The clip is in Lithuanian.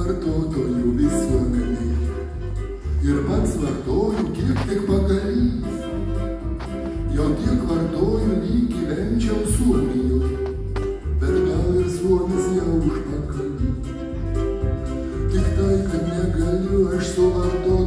vartotojų visuomeniai. Ir pats vartoju, kiek tik pagalys. Jau tiek vartoju, lyg gyvenčiau Suomijoje, bet gal ir Suomis jau užpakaliu. Tik tai, kad negaliu aš suvartoti